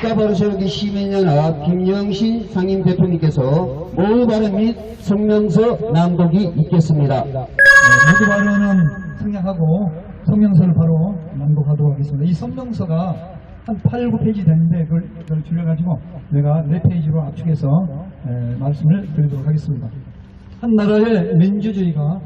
국가바로세우기 시민연합 김영신 상임대표님께서 모의 발언 및 성명서 낭독이 있겠습니다. 모두 발언은 생략하고 성명서를 바로 낭독하도록 하겠습니다. 이 성명서가 한 8, 9페이지 되는데 그걸 줄여가지고 내가 4페이지로 압축해서 말씀을 드리도록 하겠습니다. 한 나라의 민주주의가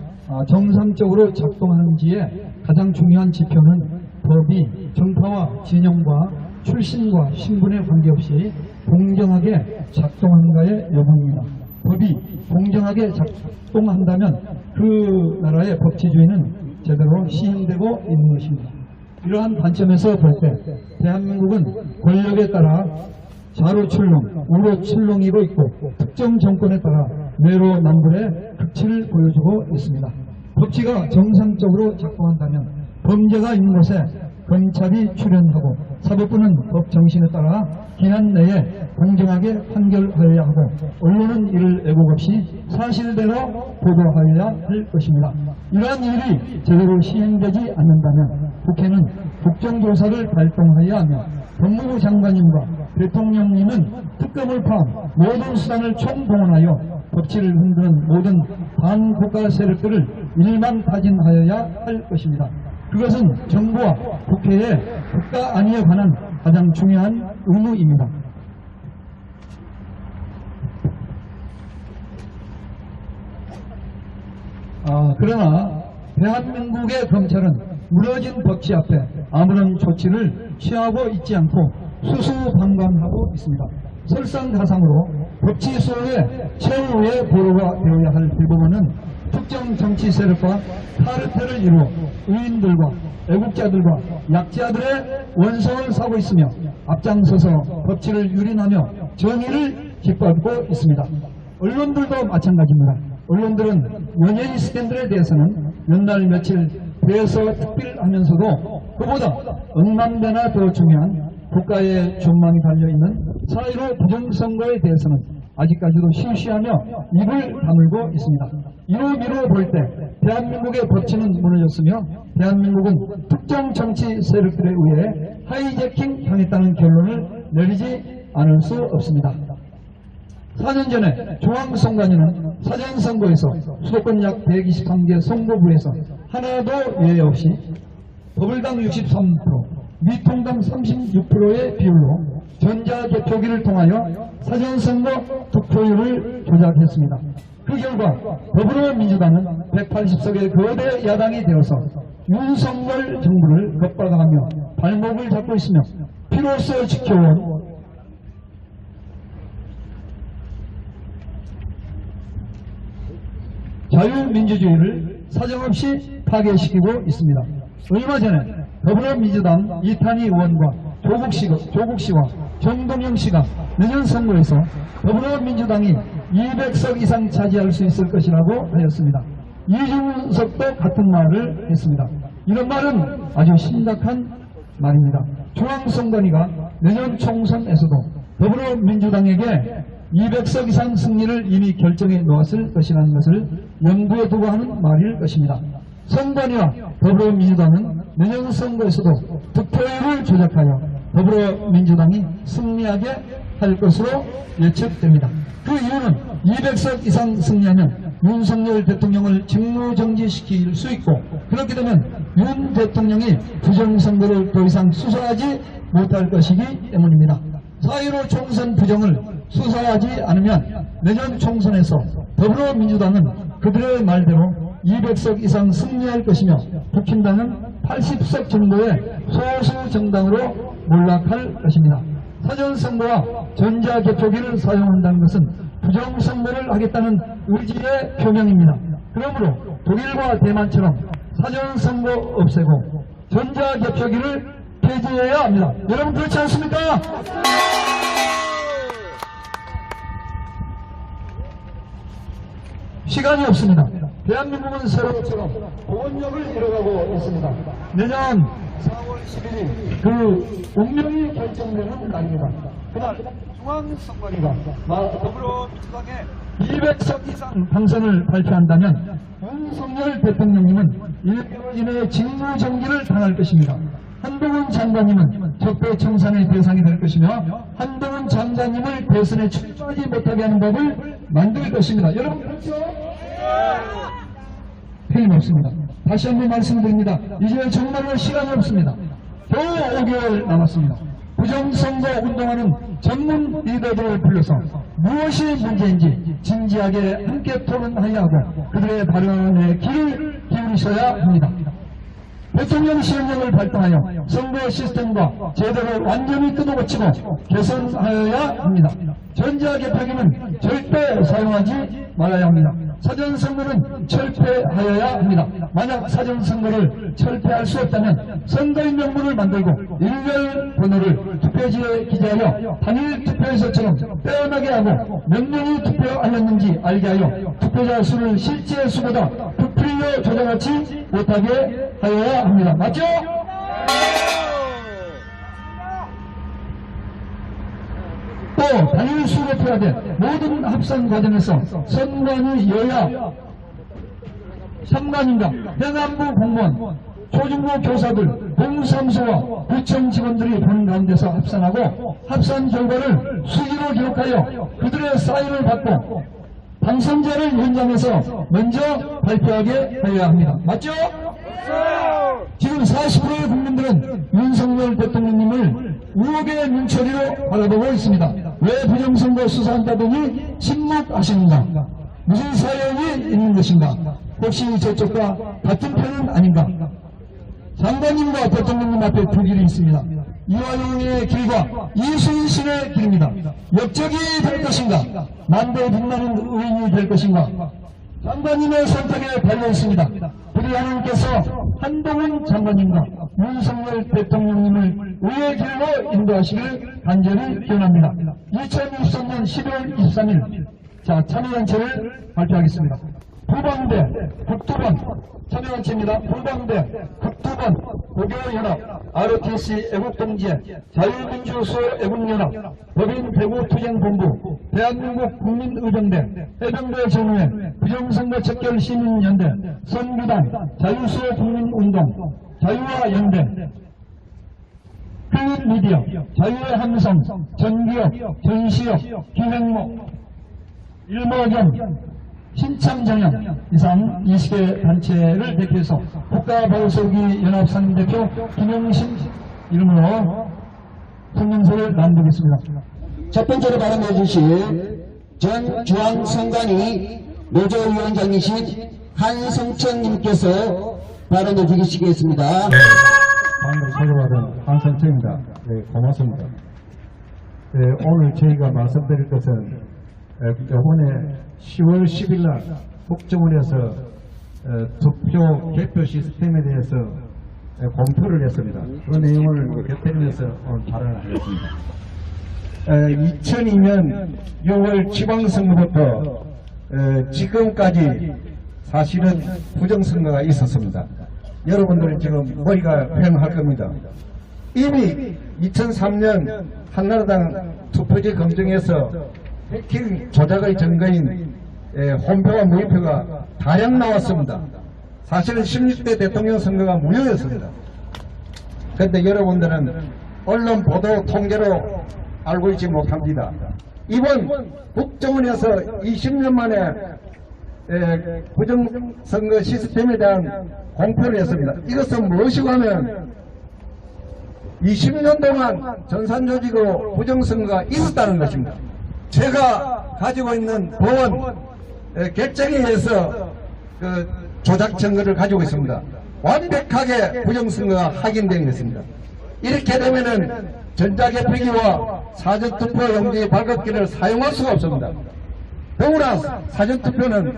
정상적으로 작동하는지에 가장 중요한 지표는 법이 정파와 진영과 출신과 신분에 관계없이 공정하게 작동하는가의 여부입니다. 법이 공정하게 작동한다면 그 나라의 법치주의는 제대로 시행되고 있는 것입니다. 이러한 관점에서 볼 때 대한민국은 권력에 따라 좌로 출렁, 우로 출렁이고 있고 특정 정권에 따라 내로남불의 극치를 보여주고 있습니다. 법치가 정상적으로 작동한다면 범죄가 있는 곳에 검찰이 출연하고 사법부는 법 정신에 따라 기한 내에 공정하게 판결하여야 하고 언론은 이를 왜곡 없이 사실대로 보도하여야 할 것입니다. 이러한 일이 제대로 시행되지 않는다면 국회는 국정조사를 발동하여야 하며 법무부 장관님과 대통령님은 특검을 포함 모든 수단을 총동원하여 법치를 흔드는 모든 반국가 세력들을 일망타진하여야 할 것입니다. 그것은 정부와 국회의 국가 안위에 관한 가장 중요한 의무입니다. 그러나 대한민국의 검찰은 무너진 법치 앞에 아무런 조치를 취하고 있지 않고 수수방관하고 있습니다. 설상가상으로 법치 수호의 최후의 보루가 되어야 할 대부분은 특정 정치 세력과 카르텔을 이루어 의인들과 애국자들과 약자들의 원성을 사고 있으며 앞장서서 법치를 유린하며 정의를 짓밟고 있습니다. 언론들도 마찬가지입니다. 언론들은 연예인 스캔들에 대해서는 몇 날 며칠 대서 특필하면서도 그보다 억만배나 더 중요한 국가의 전망이 달려있는 4.15 부정선거에 대해서는 아직까지도 실시하며 입을 다물고 있습니다. 이로 볼 때 대한민국의 법치는 무너졌으며 대한민국은 특정 정치 세력들에 의해 하이제킹 당했다는 결론을 내리지 않을 수 없습니다. 4년 전에 중앙선관위는 사전선거에서 수도권 약 123개 선거구에서 하나도 예외 없이 더불당 63%, 미통당 36%의 비율로 전자개표기를 통하여 사전선거 득표율을 조작했습니다. 그 결과 더불어민주당은 180석의 거대 야당이 되어서 윤석열 정부를 겁박하며 발목을 잡고 있으며 피로써 지켜온 자유민주주의를 사정없이 파괴시키고 있습니다. 얼마 전에 더불어민주당 이탄희 의원과 조국 씨와 정동영 씨가 내년 선거에서 더불어민주당이 200석 이상 차지할 수 있을 것이라고 하였습니다. 이준석도 같은 말을 했습니다. 이런 말은 아주 심각한 말입니다. 중앙선관위가 내년 총선에서도 더불어민주당에게 200석 이상 승리를 이미 결정해 놓았을 것이라는 것을 염두에 두고 하는 말일 것입니다. 선관위와 더불어민주당은 내년 선거에서도 득표율을 조작하여 더불어민주당이 승리하게 할 것으로 예측됩니다. 그 이유는 200석 이상 승리하면 윤석열 대통령을 직무정지시킬 수 있고 그렇게 되면 윤 대통령이 부정선거를 더 이상 수사하지 못할 것이기 때문입니다. 4.15 총선 부정을 수사하지 않으면 내년 총선에서 더불어민주당은 그들의 말대로 200석 이상 승리할 것이며 국힘당은 80석 정도의 소수 정당으로 몰락할 것입니다. 사전선거와 전자개표기를 사용한다는 것은 부정선거를 하겠다는 의지의 표명입니다. 그러므로 독일과 대만처럼 사전선거 없애고 전자개표기를 폐지해야 합니다. 여러분 그렇지 않습니까? 시간이 없습니다. 대한민국은 세월호처럼 보건력을 잃어가고 있습니다. 내년 4월 11일 그 운명이 결정되는 날입니다. 그날 중앙선관위가 더불어민주당의 200석 이상 당선을 발표한다면 윤석열 대통령님은 1개월 이내에 직무정지를 당할 것입니다. 한동훈 장관님은 적폐청산의 대상이 될 것이며 한동훈 장관님을 대선에 출마하지 못하게 하는 법을 만들 것입니다. 여러분 그렇죠? 틀림없습니다. 다시 한번 말씀드립니다. 이제 정말로 시간이 없습니다. 겨우 5개월 남았습니다. 부정선거 운동하는 전문 리더들을 불러서 무엇이 문제인지 진지하게 함께 토론하여 하고 그들의 발언에 귀를 기울이셔야 합니다. 대통령 시행령을 발동하여 선거 시스템과 제도를 완전히 뜯어고치고 개선하여야 합니다. 전자 개표기는 절대 사용하지 말아야 합니다. 사전선거는 철폐하여야 합니다. 만약 사전선거를 철폐할 수 없다면 선거인 명부를 만들고 일렬 번호를 투표지에 기재하여 단일 투표에서처럼 빼어나게 하고 몇 명이 투표하였는지 알게 하여 투표자 수를 실제 수보다 부풀려 조작하지 못하게 하여야 합니다. 맞죠? 또 단일 수개표하되 모든 합산 과정에서 선관위 여야 3관인가 행안부 공무원 초중고 교사들 공사무소와 구청 직원들이 보는 가운데서 합산하고 합산 결과를 수기로 기록하여 그들의 사인을 받고 당선자를 현장에서 먼저 발표하게 하여야 합니다. 맞죠? 지금 40%의 국민들은 윤석열 대통령님을 의혹의 눈초리로 바라보고 있습니다. 왜 부정선거 수사한다더니 침묵하시는가? 무슨 사연이 있는 것인가? 혹시 저쪽과 같은 편은 아닌가? 장관님과 대통령님 앞에 두 길이 있습니다. 이화영의 길과 이순신의 길입니다. 역적이 될 것인가? 만대 빛나는 의인이 될 것인가? 장관님의 선택에 달려있습니다. 우리 하나님께서 한동훈 장관님과 윤석열 대통령님을 의의 길로 인도하시길 간절히 기원합니다. 2023년 11월 23일 자 참여단체를 발표하겠습니다. 불방대 국토반 참여단체입니다. 불방대 국토반 고교연합 ROTC 애국동지회 자유민주소 애국연합 법인 대구투쟁본부 대한민국 국민의정대 해병대 정회 부정선거 척결 시민연대 선구단 자유소 국민운동 자유와 연대 클린미디어 자유의 함성 전기업 전시업 기획모 일모견 신참정연 이상 20개 단체를 대표해서 국가보수기 연합상임대표 김영신 이름으로 성명서를 낭독했습니다. 첫 번째로 발언해 주실 전 중앙선관위 노조위원장이신 한성천님께서 발언해 주시겠습니다. 방금 소개받은 한성천입니다. 네, 고맙습니다. 네, 오늘 저희가 말씀드릴 것은 이번에 10월 10일 날 국정원에서 투표 개표 시스템에 대해서 공표를 했습니다. 그 내용을 곁들이면서 오늘 발언을 하겠습니다. 2002년 6월 지방선거부터 지금까지 사실은 부정선거가 있었습니다. 여러분들은 지금 머리가 휑할 겁니다. 이미 2003년 한나라당 투표지 검증에서 해킹 조작의 증거인 홈표와 무효표가 다량 나왔습니다. 사실은 16대 대통령 선거가 무효였습니다. 그런데 여러분들은 언론 보도 통계로 알고 있지 못합니다. 이번 국정원에서 20년 만에 부정선거 시스템에 대한 공표를 했습니다. 이것은 무엇이고 하면 20년 동안 전산조직으로 부정선거가 있었다는 것입니다. 제가 가지고 있는 법원 결정에 의해서 그 조작 증거를 가지고 있습니다. 완벽하게 부정선거가 확인된 것입니다. 이렇게 되면은 전자개표기와 사전투표용지 발급기를 사용할 수가 없습니다. 더구나 사전투표는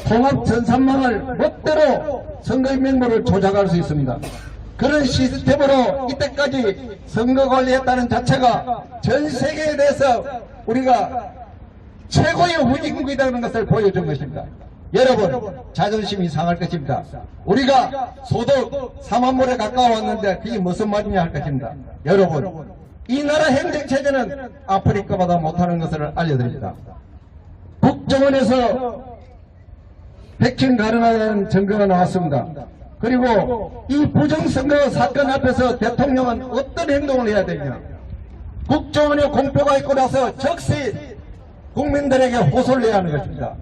통합전산망을 멋대로 선거인 명부를 조작할 수 있습니다. 그런 시스템으로 이때까지 선거 관리했다는 자체가 전 세계에 대해서 우리가 최고의 후진국이라는 것을 보여준 것입니다. 여러분 자존심이 상할 것입니다. 우리가 소득 4만 불에 가까워왔는데 그게 무슨 말이냐 할 것입니다. 여러분 이 나라 행정체제는 아프리카보다 못하는 것을 알려드립니다. 국정원에서 해킹 가능하다는 증거가 나왔습니다. 그리고 이 부정선거 사건 앞에서 대통령은 어떤 행동을 해야 되냐. 국정원에 공표가 있고 나서 즉시 국민들에게 호소를 해야 하는 것입니다.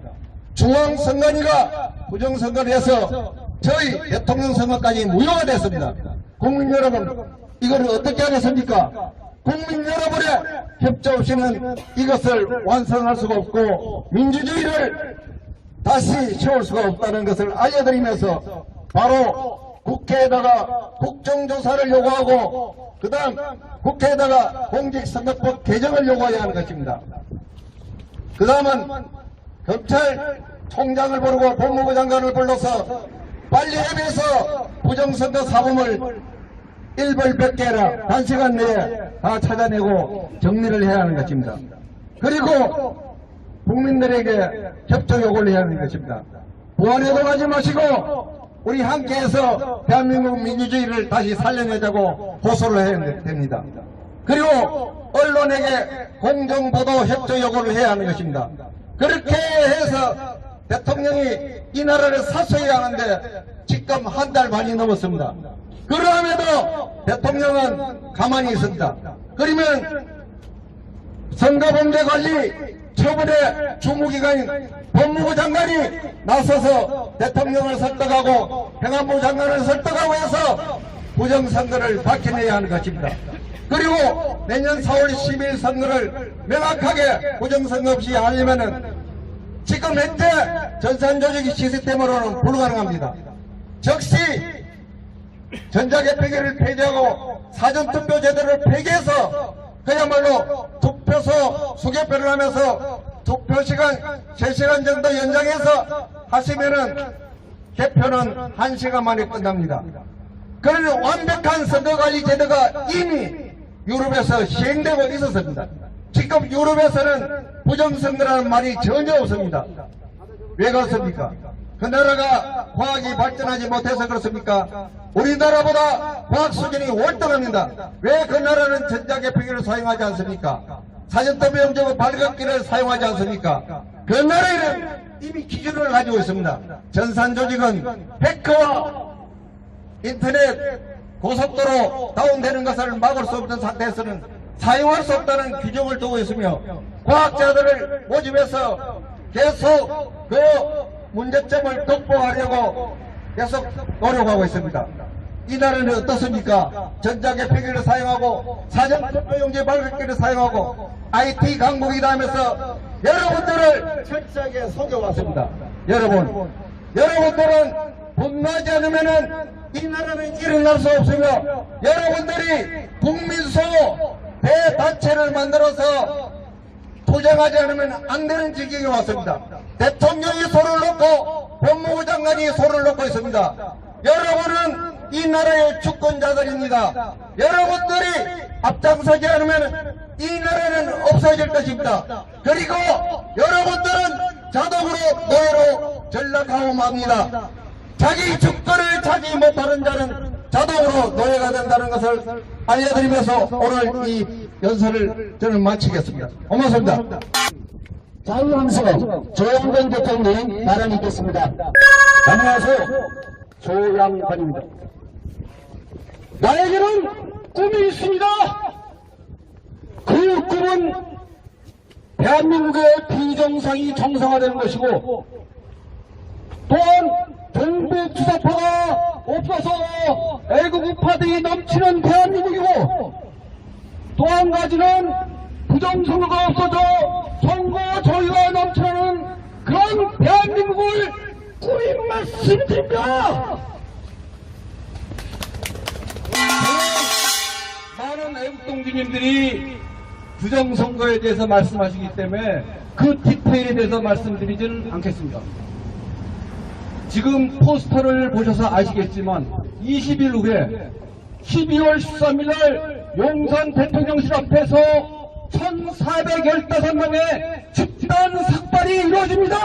중앙선관위가 부정선거를 해서 저희 대통령 선거까지 무효가 됐습니다. 국민 여러분, 이걸 어떻게 하겠습니까? 국민 여러분의 협조 없이는 이것을 완성할 수가 없고 민주주의를 다시 세울 수가 없다는 것을 알려드리면서 바로 국회에다가 국정조사를 요구하고 그 다음 국회에다가 공직선거법 개정을 요구해야 하는 것입니다. 그 다음은 검찰총장을 부르고 법무부 장관을 불러서 빨리 협의해서 부정선거 사범을 일벌백계라 단시간 내에 다 찾아내고 정리를 해야 하는 것입니다. 그리고 국민들에게 협조 요구를 해야 하는 것입니다. 보안에도 가지 마시고 우리 함께해서 대한민국 민주주의를 다시 살려내자고 호소를 해야 됩니다. 그리고 언론에게 공정보도 협조 요구를 해야 하는 것입니다. 그렇게 해서 대통령이 이 나라를 사수해야 하는데 지금 한 달 반이 넘었습니다. 그러함에도 대통령은 가만히 있습니다. 그러면 선거범죄관리 처분의 주무기관인 법무부 장관이 나서서 대통령을 설득하고 행안부 장관을 설득하고 해서 부정선거를 밝혀내야 하는 것입니다. 그리고 내년 4월 10일 선거를 명확하게 부정선거 없이 하려면은 지금 현재 전산조직 시스템으로는 불가능합니다. 즉시 전자개표기를 폐지하고 사전투표 제도를 폐기해서 그야말로 투표소 수개표를 하면서 투표시간 3시간 정도 연장해서 하시면은 개표는 1시간 만에 끝납니다. 그런 완벽한 선거관리 제도가 이미 유럽에서 시행되고 있었습니다. 지금 유럽에서는 부정선거라는 말이 전혀 없습니다. 왜 그렇습니까? 그 나라가 과학이 발전하지 못해서 그렇습니까? 우리나라보다 과학 수준이 월등합니다. 왜 그 나라는 전자개표기를 사용하지 않습니까? 사전투표 용지고 발급기를 사용하지 않습니까? 그 나라에는 이미 기준을 가지고 있습니다. 전산조직은 해커와 인터넷 고속도로 다운되는 것을 막을 수 없는 상태에서는 사용할 수 없다는 규정을 두고 있으며 과학자들을 모집해서 계속 그 문제점을 극복하려고 계속 노력하고 있습니다. 이 나라는 어떻습니까? 전자개표기를 사용하고 사전투표용지 발급기를 사용하고 IT 강국이다 하면서 여러분들을 철저하게 속여왔습니다. 여러분들은 분노하지 않으면은 이 나라는 일어날 수 없으며 여러분들이 국민소 대단체를 만들어서 투쟁하지 않으면 안 되는 지경에 왔습니다. 대통령이 손을 놓고 법무부 장관이 손을 놓고 있습니다. 여러분은 이 나라의 주권자들입니다. 여러분들이 앞장서지 않으면 이 나라는 없어질 것입니다. 그리고 여러분들은 자동으로 노예로 전락하고 맙니다. 자기 주권을 차지 못하는 자는 자동으로 노예가 된다는 것을 알려드리면서 오늘 이 연설을 저는 마치겠습니다. 고맙습니다. 자유함성 조영근 대통령 발언이 있겠습니다. 안녕하세요. 조양반입니다. 나에게는 꿈이 있습니다. 그 꿈은 대한민국의 비정상이 정상화되는 것이고 또한 정부 주사파가 없어서 애국우파들이 넘치는 대한민국이고 또 한 가지는 부정선거가 없어져 선거 저희가 넘치는 그런 대한민국을 꾸린 말씀드립니다. 많은 애국동지님들이 부정선거에 대해서 말씀하시기 때문에 그 디테일에 대해서 말씀드리지는 않겠습니다. 지금 포스터를 보셔서 아시겠지만 20일 후에 12월 13일 날 용산 대통령실 앞에서 1415명의 집단 삭발이 이루어집니다.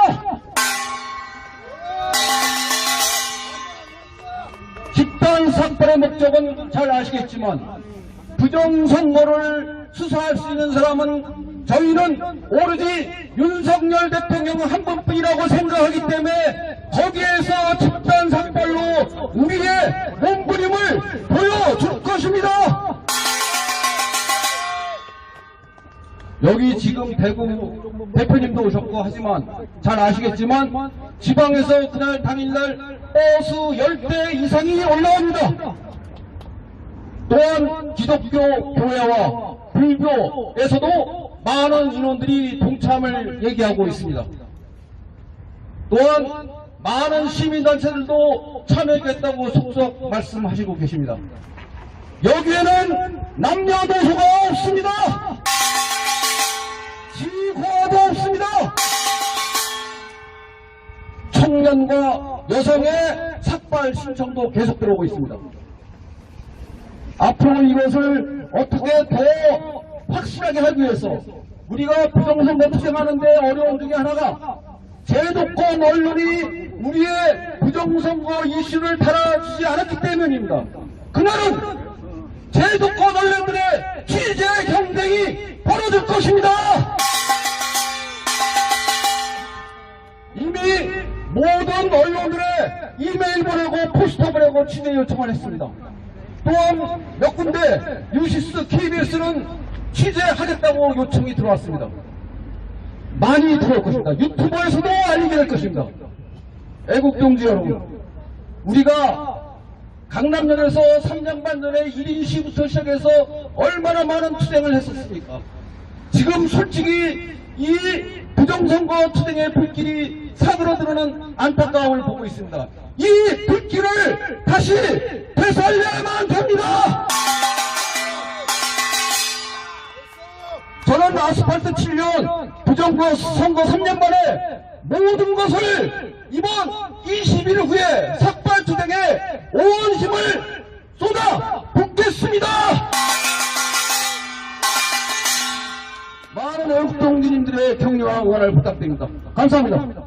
집단 삭발의 목적은 잘 아시겠지만 부정선거를 수사할 수 있는 사람은 저희는 오로지 윤석열 대통령 한 분뿐이라고 생각하기 때문에 거기에서 집단 삭발로 우리의 몸부림을 보여줄 것입니다. 여기 지금 대구 대표님도 오셨고 하지만 잘 아시겠지만 지방에서 그날 당일날 버스 10대 이상이 올라옵니다. 또한 기독교 교회와 불교에서도 많은 인원들이 동참을 얘기하고 있습니다. 또한 많은 시민단체들도 참여하겠다고 속속 말씀하시고 계십니다. 여기에는 남녀노소가 없습니다. 지화도 없습니다. 청년과 여성의 삭발 신청도 계속 들어오고 있습니다. 앞으로 이것을 어떻게 더 확실하게 하기 위해서 우리가 부정선거 투쟁하는데 어려운 중에 하나가 제도권 언론이 우리의 부정선거 이슈를 달아주지 않았기 때문입니다. 그날은 제도권 언론들의 취재 경쟁이 벌어질 것입니다. 이미 모든 언론들의 이메일 보내고 포스터 보내고 취재 요청을 했습니다. 또한 몇 군데 뉴시스, KBS는 취재하겠다고 요청이 들어왔습니다. 많이 들어올 것입니다. 유튜버에서도 알리게 될 것입니다. 애국경제 여러분, 우리가 강남역에서 3년 반 전에 1인 시부터 시작해서 얼마나 많은 투쟁을 했었습니까? 지금 솔직히 이 부정선거 투쟁의 불길이 사그러드는 안타까움을 보고 있습니다. 이 불길을 다시 되살려야만 됩니다. 저는 아스팔트 7년, 부정선거 3년 만에 모든 것을 이번 20일 후에 삭발투쟁에 온 힘을 쏟아 붓겠습니다. 많은 애국동지님들의 격려와 응원을 부탁드립니다. 감사합니다.